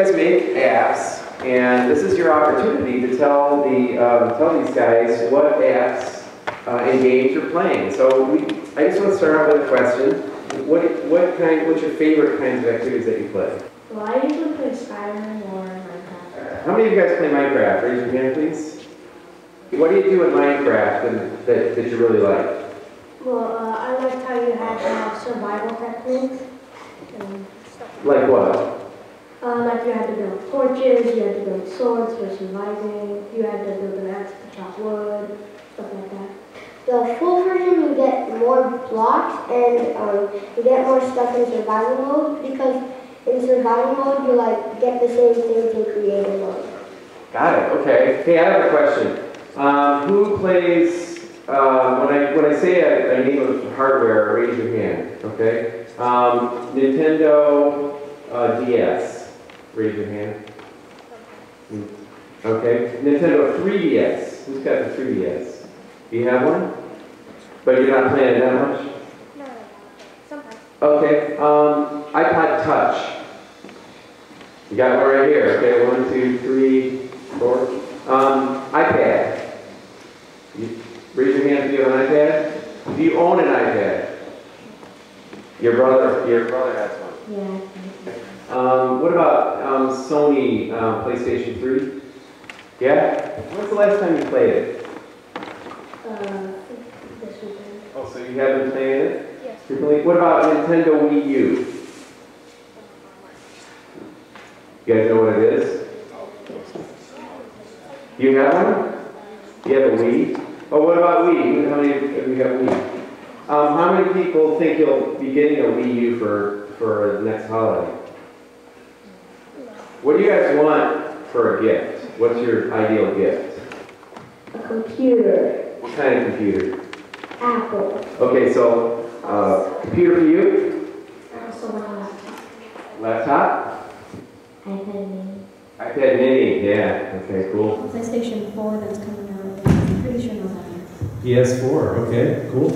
guys make apps, and this is your opportunity to tell these guys what apps and games you're playing. So I just want to start out with a question. What's your favorite kinds of activities that you play? Well, I usually play Skyrim or Minecraft. How many of you guys play Minecraft? Raise your hand, please. What do you do in Minecraft that you really like? Well, I like how you have to have survival techniques and stuff. Like what? Like you had to build torches, you had to build swords for surviving, you had to build an axe to chop wood, stuff like that. The full version, you get more blocks and you get more stuff in survival mode, because in survival mode you get the same things in creative mode. Got it. Okay. Hey, I have a question. Who plays? When I say a name of hardware, raise your hand. Okay. Nintendo DS. Raise your hand. Okay. Nintendo 3DS. Who's got the 3DS? Do you have one? But you're not playing it that much? No, sometimes. Okay. iPod Touch. You got one right here. Okay. 1, 2, 3, 4. iPad. Raise your hand if you have an iPad. Do you own an iPad? Your brother has one. Yeah. What about Sony PlayStation 3? Yeah? When's the last time you played it? This weekend. Oh, so you have been playing it? Yes. Frequently? What about Nintendo Wii U? You guys know what it is? You have one? You have a Wii? Oh, what about Wii? How many of you have Wii? How many people think you'll be getting a Wii U for the next holiday? What do you guys want for a gift? What's your ideal gift? A computer. What kind of computer? Apple. Okay, so computer for you? Also my laptop. Laptop? iPad mini. iPad mini, yeah. Okay, cool. PlayStation 4 that's coming out. I'm pretty sure not that yet. PS4, okay, cool.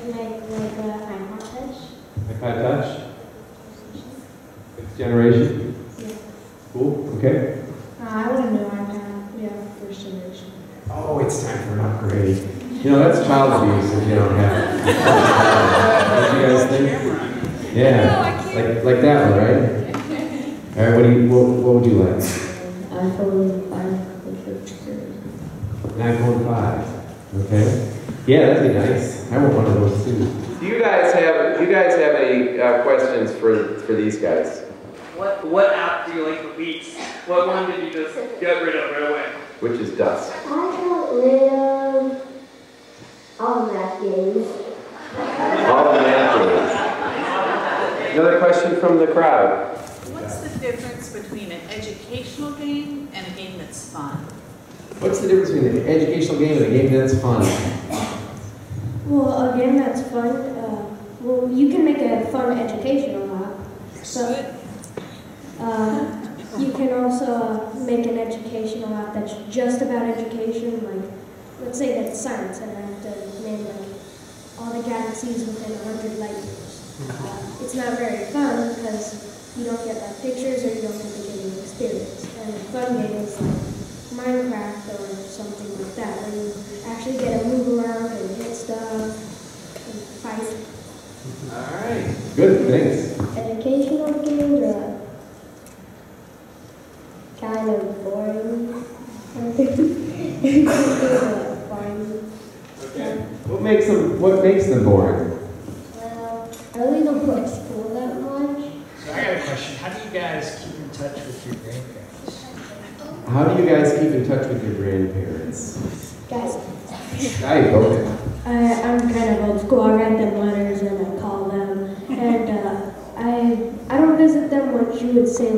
Like iPod Touch. iPod Touch? 6th generation? Yeah. Cool, okay. I want a new iPad. Yeah, first generation. Oh, it's time for an upgrade. You know, that's child abuse if you don't have it. What do you guys think? Yeah, like that one, right? All right, what would you like? iPhone 5. iPhone 5. Okay. Yeah, that'd be nice. I want one of those too. Do you guys have any questions for these guys? What app do you like the least? What one did you just get rid of right away? Which is Dust. I got rid of all the math games. All the math games. Another question from the crowd. What's the difference between an educational game and a game that's fun? What's the difference between an educational game and a game that's fun? Well, a game that's fun, well, you can make a fun educational app. So, you can also make an educational app that's just about education, like, let's say that's science, and I have to name all the galaxies within 100 light years. It's not very fun because you don't get pictures or you don't get the game experience. And a fun game is like Minecraft or something like that, where you actually get to move around and hit stuff and fight. Alright. Good, thanks. Educational games are kind of boring. Okay. What makes them boring? Well, I really don't go to school that much. So I got a question. How do you guys keep in touch with your grandparents? How do you guys keep in touch with your grandparents? Guys, Skype, okay. I'm kind of old school. I write them letters and I call them. And I don't visit them what you would say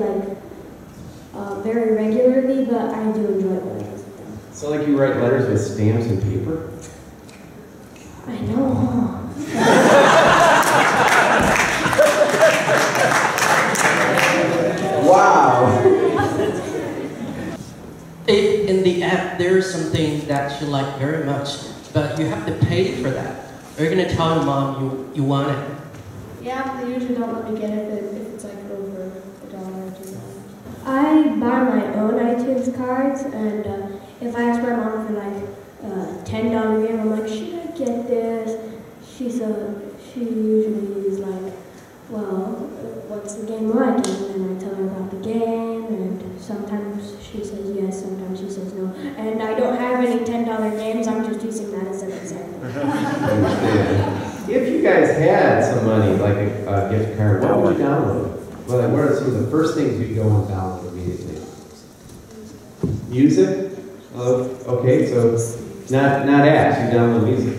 very regularly, but I do enjoy when I visit them. So like you write letters with stamps and paper? I know. Wow! In the app, there is something that you like very much, but you have to pay for that. Are you going to tell your mom you want it? Yeah, they usually don't let me get it if it's like over $1 or $2. I buy my own iTunes cards, and if I ask my mom for like $10 game, I'm like, should I get this? She usually is like, well, what's the game like? And then I tell her about the game, and sometimes she says yes, sometimes she says no. And I don't have any $10 games, I'm just using that as an example. If you guys had some money, like a gift card, what would you download? Well, like, what are some of the first things you'd go and download immediately? Music? Okay, so not apps, you download music.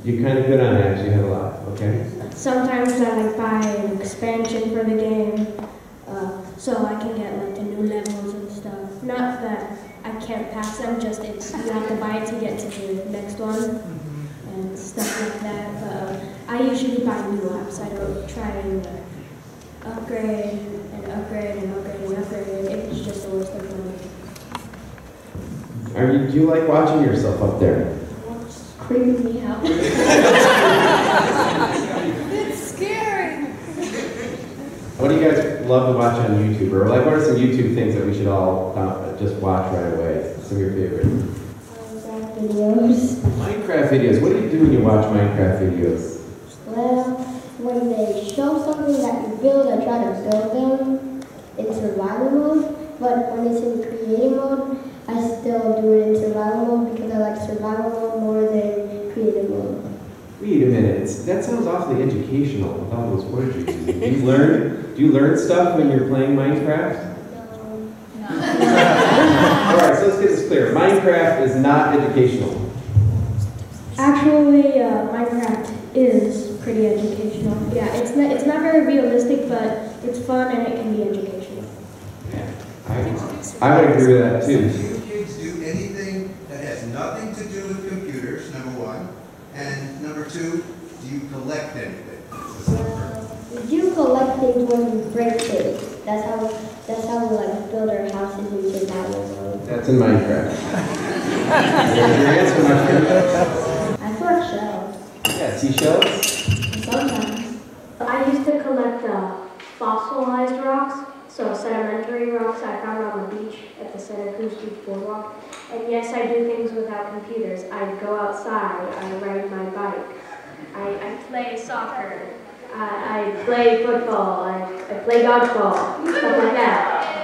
You're kind of good on apps, you have a lot, okay? Sometimes I like buy an expansion for the game, so I can get like the new levels and stuff. Not that I can't pass them, just you have to buy it to get to the next one and stuff like that. But I usually buy new apps. I don't try and upgrade and upgrade and upgrade and upgrade. It's just a waste of money. Do you like watching yourself up there? Creeping me out. It's scary. What do you guys love to watch on YouTube? Or like, what are some YouTube things that we should all just watch right away? Some of your favorites? Minecraft videos. Minecraft videos. What do you do when you watch Minecraft videos? Well, when they show something that you build, I try to build them in survival mode. But when it's in creative mode, I still do it in survival mode because I like survival mode more than creative mode. Wait a minute. That sounds awfully educational with all those words you're using. Do you learn stuff when you're playing Minecraft? No. All right, so let's get this clear. Minecraft is not educational. Actually, Minecraft is pretty educational. Yeah, it's not very realistic, but it's fun and it can be educational. Yeah, I would agree with that too. Do you kids do anything that has nothing to do with computers, number one? And number two, do you collect anything? We do collect things when we break things. That's how we like build our houses in survival mode. That's in Minecraft. Your answer, my friend? I collect shells. Yeah, seashells? Sometimes. I used to collect fossilized rocks, so sedimentary rocks I found on the beach at the Santa Cruz Beach Boardwalk. And yes, I do things without computers. I go outside, I ride my bike, I play soccer, I play football, I play dodgeball, stuff like that.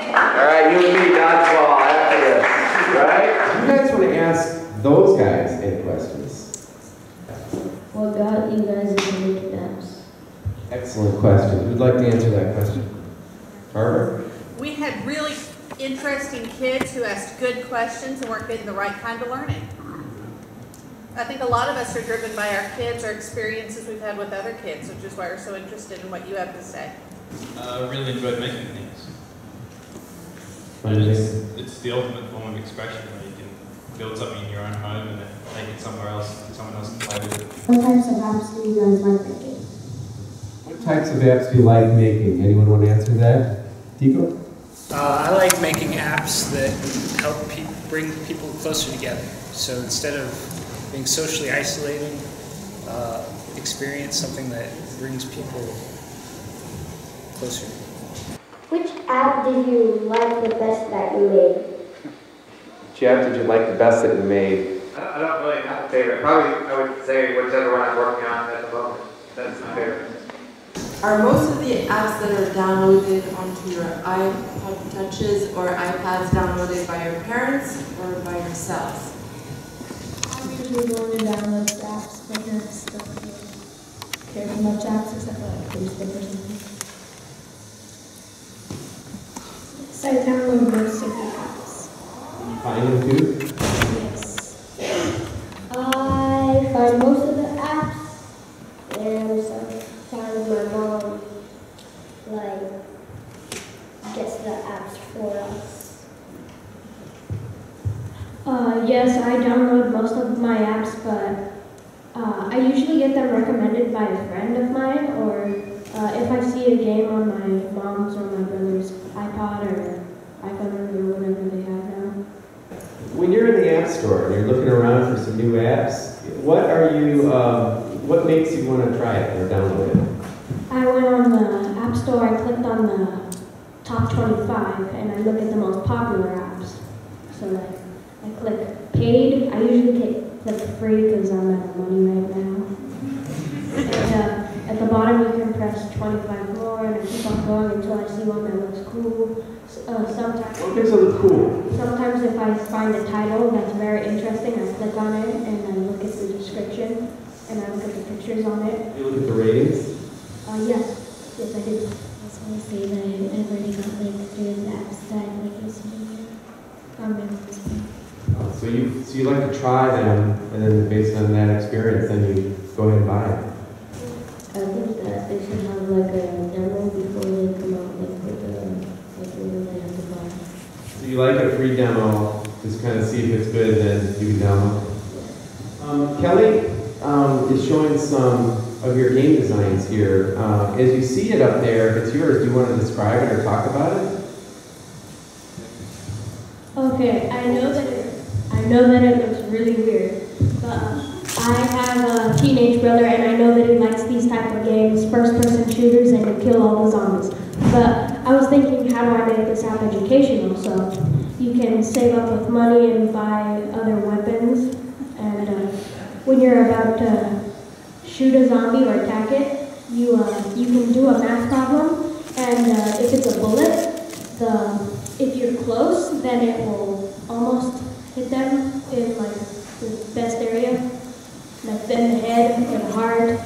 All right, you and me, dodgeball, after this, right? You guys want to ask those guys any questions? What got you guys into making apps? Excellent question. Who'd like to answer that question? Barbara? We had really interesting kids who asked good questions and weren't getting the right kind of learning. I think a lot of us are driven by our kids or experiences we've had with other kids, which is why we're so interested in what you have to say. I really enjoyed making things. It's the ultimate form of expression where you can build something in your own home and then take it somewhere else and someone else can play with it. What types of apps do you guys like making? What types of apps do you like making? Anyone want to answer that? Tico? I like making apps that help bring people closer together. So instead of being socially isolating, experience something that brings people closer. Which app did you like the best that you made? Jeff, did you like the best that you made? I don't really have a favorite. Probably I would say whichever one I'm working on at the moment. That's my favorite. Are most of the apps that are downloaded onto your iPod touches or iPads downloaded by your parents or by yourselves? I'm usually going to download apps like that stuff. Care too much apps except for like Facebook or something. So I download most of the apps. Find them too? Yes. I find most of the apps, and sometimes my mom like gets the apps for us. Yes, I download most of my apps, but I usually get them recommended by a friend of mine, or if I see a game on my mom's or my brother's iPod or iPhone or whatever they have now. When you're in the App Store and you're looking around for some new apps, what makes you want to try it or download it? I went on the App Store, I clicked on the top 25, and I look at the most popular apps. So like, I click paid. I usually click free because I'm out of money right now. And at the bottom you can press 25 more, and I keep on going until I see one that looks cool. Sometimes. What makes it look cool? Sometimes if I find a title that's very interesting, I click on it and I look at the description and I look at the pictures on it. You look at the ratings? Yes. Yes, I do. I just want to say that I've already got like 3 of the apps that I like yesterday. So you like to try them, and then based on that experience, then you go ahead and buy it. I think that they should have like a demo before they come out like with the one they have to buy. So you like a free demo, just kind of see if it's good, and then you can download it. Kelly is showing some of your game designs here. As you see it up there, if it's yours, do you want to describe it or talk about it? Okay, I know that it looks really weird, but I have a teenage brother, and I know that he likes these type of games, first-person shooters, and to kill all the zombies. But I was thinking, how do I make this app educational? So you can save up with money and buy other weapons, and when you're about to shoot a zombie or attack it, you can do a math problem, and if it's a bullet, if you're close, then it will almost hit them in like the best area, like in the head or the heart.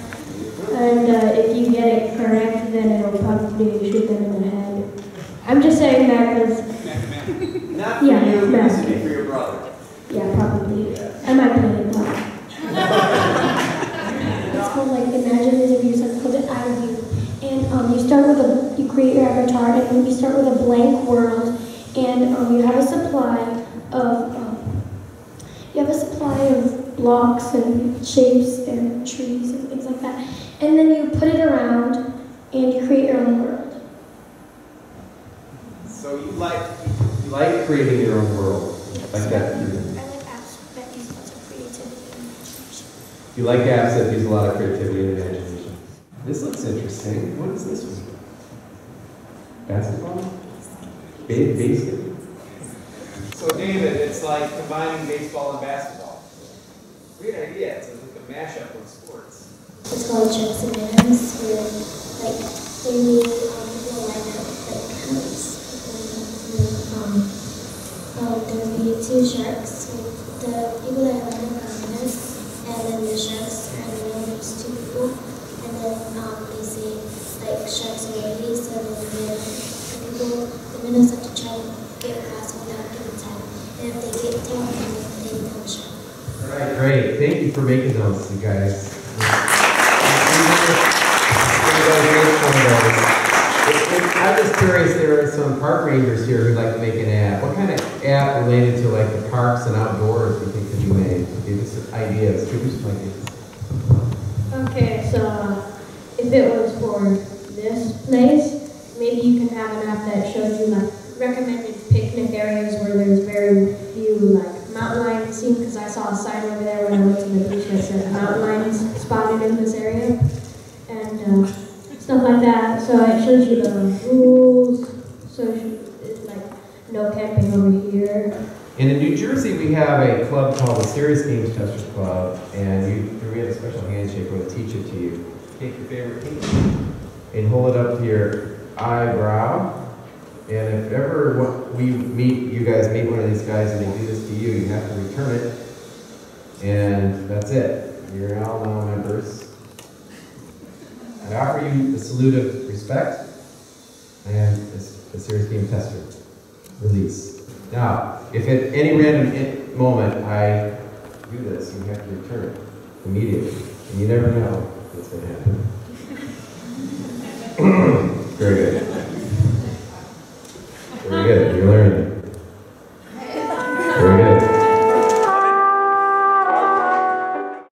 And if you get it correct, then it'll probably shoot them in the head. I'm just saying that because not for you, but this would be for your brother. Yeah, probably. I might play it though. It's called like Imagine as if you said put it out of you. And you create your avatar, and then you start with a blank world, and you have a supply of blocks and shapes and trees and things like that. And then you put it around, and you create your own world. So you like creating your own world, like that. I like apps that use lots of creativity and imagination. You like apps that use a lot of creativity and imagination. This looks interesting. What is this one? Basketball? Baseball? So David, it's like combining baseball and basketball. Great idea. It's like a mashup of sports. It's called Checks and Items, where like they need people line up like house. There will be 2 sharks. The people that line up are winners, and then the sharks are in the middle. There's 2 people, and then they say like sharks are ready, so then the winners have to try and get across without getting tagged. And if they get tagged, then they become a shark. All right, great. Thank you for making those, you guys. I'm just curious, there are some park rangers here who'd like to make an app. What kind of app related to like the parks and outdoors do you think could be made? Give us some ideas. Give us some ideas. Okay, so if it was for this place, maybe you can have an app that shows you like recommended picnic areas where there's very few like mountain lions seen, because I saw a sign over there when I went to the beach that said mountain lions spotted in this area, and stuff like that. So it shows you the rules. So it's like no camping over here. And in New Jersey, we have a club called the Serious Games Testers Club, and we have a special handshake where they teach it to you. Take your favorite cake and hold it up to your eyebrow. And if ever you guys meet one of these guys and they do this to you, you have to return it. And that's it. You're all now members. I offer you the salute of respect and the Serious Game Tester release. Now, if at any random moment I do this, you have to return it immediately. And you never know what's going to happen. Very good.